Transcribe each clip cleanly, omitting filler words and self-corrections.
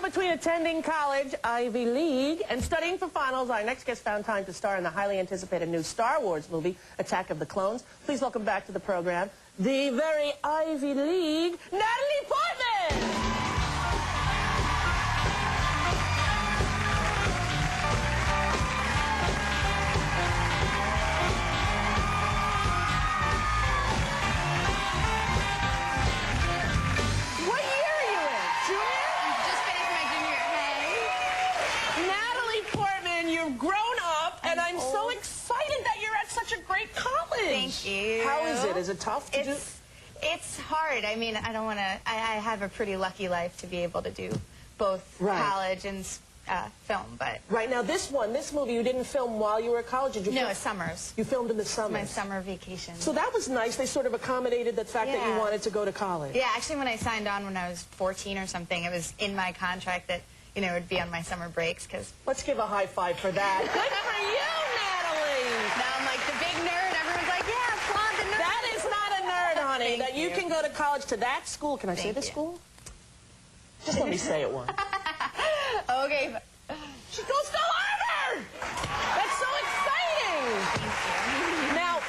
between attending college, Ivy League, and studying for finals, our next guest found time to star in the highly anticipated new Star Wars movie, Attack of the Clones. Please welcome back to the program, the very Ivy League, Natalie Portman! Thank you. How is it? Is it tough to do? It's hard. I mean, I don't want to... I have a pretty lucky life to be able to do both college and film, but... Right. Now, this movie, you didn't film while you were at college? Did you No, summers. You filmed in the summers? My summer vacation. So that was nice. They sort of accommodated the fact that you wanted to go to college. Yeah, actually, when I signed on when I was 14 or something, it was in my contract that, you know, it would be on my summer breaks, because... Let's give a high five for that. Good for you, Natalie! Now I'm like the big nerd. Everyone's like, yeah, applaud the nerd. That is not a nerd, honey. That you can go to college to that school. Can I say the school? Just let me say it once. Okay. She goes to Harvard! That's so exciting! Thank you. Now,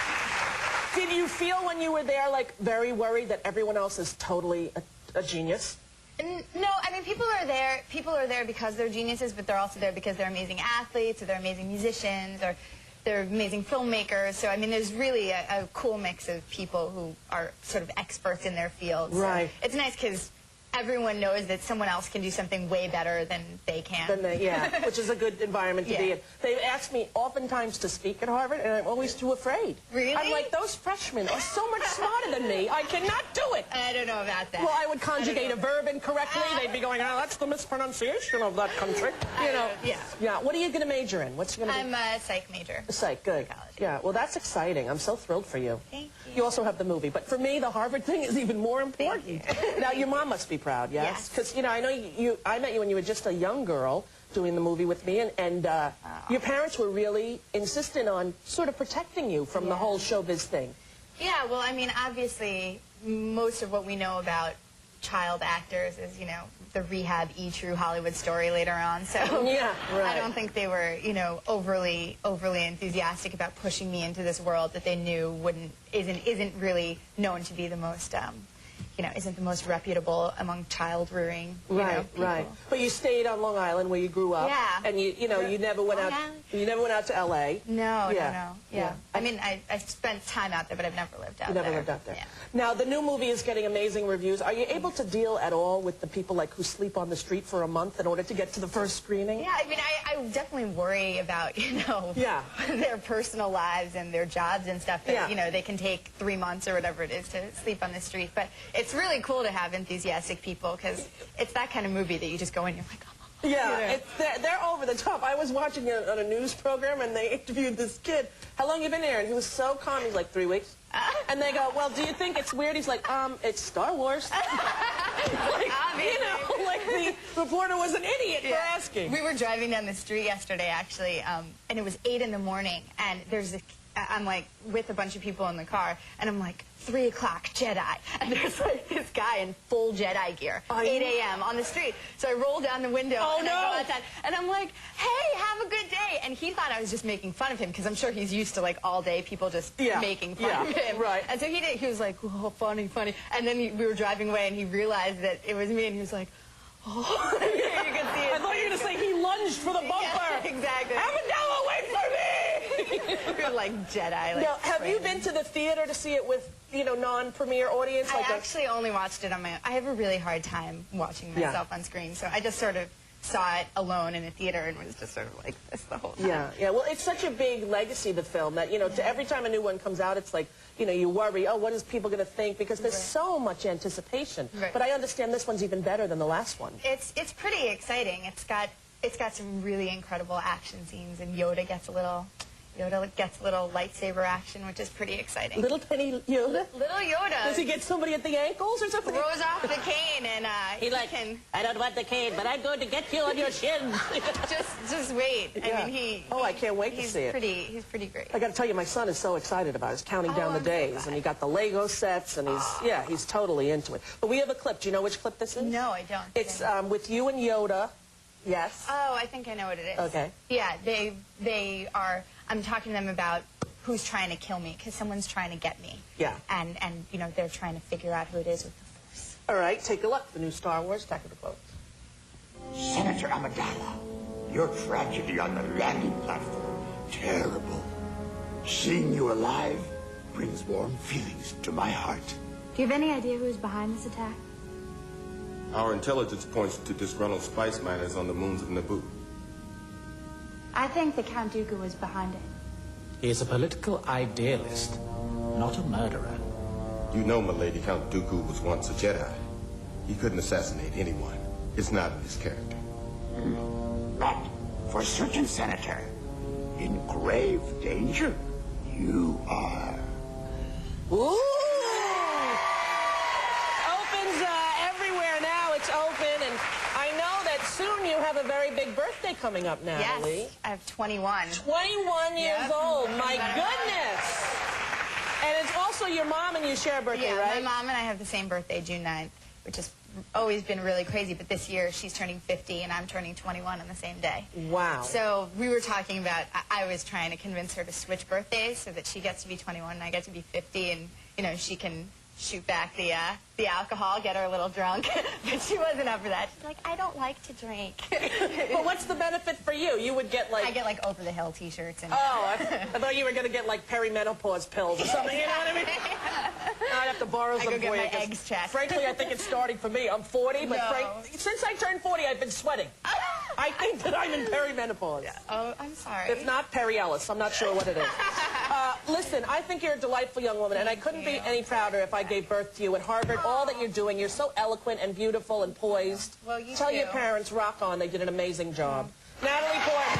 did you feel when you were there, like, very worried that everyone else is totally a genius? No, I mean, people are there because they're geniuses, but they're also there because they're amazing athletes, or they're amazing musicians, or they're amazing filmmakers. So, I mean, there's really a cool mix of people who are sort of experts in their field. Right. So it's nice because everyone knows that someone else can do something way better than they can. Yeah, which is a good environment to be in. They've asked me oftentimes to speak at Harvard, and I'm always too afraid. Really? I'm like, those freshmen are so much smarter than me. I cannot do it. I don't know about that. Well, I would conjugate a verb incorrectly. They'd be going, oh, that's the mispronunciation of that country. You know. Yeah. What are you going to major in? What's going to be? I'm a psych major. Psych, good. College. Yeah, well, that's exciting. I'm so thrilled for you. Thank you. You also have the movie. But for me, the Harvard thing is even more important. Now, your mom must be proud, yes? Because, you know, I know I met you when you were just a young girl doing the movie with me, and your parents were really insistent on sort of protecting you from the whole showbiz thing. Yeah, well, I mean, obviously, most of what we know about child actors is, you know, the rehab true Hollywood story later on. So I don't think they were, you know, overly enthusiastic about pushing me into this world that they knew isn't really known to be the most you know, isn't the most reputable among child rearing. Right. But you stayed on Long Island where you grew up. Yeah. And you never went out. You never went out to L.A. No. Yeah. I mean, I spent time out there, but I've never lived out there. You never lived out there. Yeah. Now the new movie is getting amazing reviews. Are you able to deal at all with the people like who sleep on the street for a month in order to get to the first screening? Yeah. I mean, I definitely worry about their personal lives and their jobs and stuff. That, you know, they can take 3 months or whatever it is to sleep on the street, but it's really cool to have enthusiastic people because it's that kind of movie that you just go in and you're like, oh. Yeah, they're over the top. I was watching it on a news program and they interviewed this kid. How long you been here? And he was so calm. He's like, 3 weeks. And they go, well, do you think it's weird? He's like, it's Star Wars. Like, you know, like the reporter was an idiot for asking. We were driving down the street yesterday, actually, and it was 8 in the morning, and I'm like with a bunch of people in the car, and I'm like, 3 o'clock, Jedi. And there's like this guy in full Jedi gear, 8 a.m. on the street. So I roll down the window and I go outside, and I'm like, hey, have a good day. And he thought I was just making fun of him because I'm sure he's used to like all day people just making fun of him. Right. And so he was like, oh, funny. And then we were driving away and he realized that it was me and he was like, oh. You could see it. I thought you were going to say he lunged for the bumper. Yeah, exactly. Amidala, wait for me! We were like Jedi. Like, now, have you been to the theater to see it with, you know, non-premiere audience? I actually only watched it on my own. I have a really hard time watching myself on screen, so I just sort of saw it alone in a theater and was just sort of like this the whole time. Yeah. Well, it's such a big legacy, the film, that, you know, every time a new one comes out, it's like, you know, you worry, oh, what is people going to think? Because there's so much anticipation. But I understand this one's even better than the last one. It's pretty exciting. It's got some really incredible action scenes, and Yoda gets a little Yoda gets a little lightsaber action, which is pretty exciting. Little tiny Yoda? Little Yoda. Does he get somebody at the ankles or something? Throws off the cane and he can... I don't want the cane, but I'm going to get you on your shins. just wait. Yeah. I mean, I can't wait to see it. He's pretty great. I got to tell you, my son is so excited about it. He's counting down the days, and he got the Lego sets, and he's totally into it. But we have a clip. Do you know which clip this is? No, I don't. It's with you and Yoda. Yes. Oh, I think I know what it is. Okay. Yeah, they are. I'm talking to them about who's trying to kill me because someone's trying to get me. Yeah. And you know they're trying to figure out who it is with the Force. All right, take a look. The new Star Wars technical quotes. Senator Amidala, your tragedy on the landing platform, terrible. Seeing you alive brings warm feelings to my heart. Do you have any idea who's behind this attack? Our intelligence points to disgruntled spice miners on the moons of Naboo. I think that Count Dooku was behind it. He is a political idealist, not a murderer. You know, milady, Count Dooku was once a Jedi. He couldn't assassinate anyone. It's not in his character. But for certain, Senator, in grave danger, you are. Ooh! Opens everywhere now. It's open, and I know that soon you have a very big birthday coming up, Natalie. Yes, I have 21. 21 years Yep. old. My goodness! And it's also your mom and you share a birthday, Yeah, right? my mom and I have the same birthday, June 9th, which has always been really crazy. But this year, she's turning 50, and I'm turning 21 on the same day. Wow. So we were talking about, I was trying to convince her to switch birthdays so that she gets to be 21 and I get to be 50, and, you know, she can shoot back the alcohol, get her a little drunk. But she wasn't up for that. She's like, I don't like to drink. But what's the benefit for you? You would get like... I get like over-the-hill T-shirts. And Oh, I thought you were going to get like perimenopause pills or something, you know what I mean? I'd have to borrow some go get for you. my 'cause eggs checked. Frankly, I think it's starting for me. I'm 40, but No. since I turned 40, I've been sweating. I think that I'm in perimenopause. Oh, I'm sorry. If not, Peri Ellis. I'm not sure what it is. Listen, I think you're a delightful young woman, and I couldn't be any prouder if I gave birth to you at Harvard. All that you're doing, you're so eloquent and beautiful and poised. Well, you Tell too. your parents, rock on. They did an amazing job. Natalie Portman.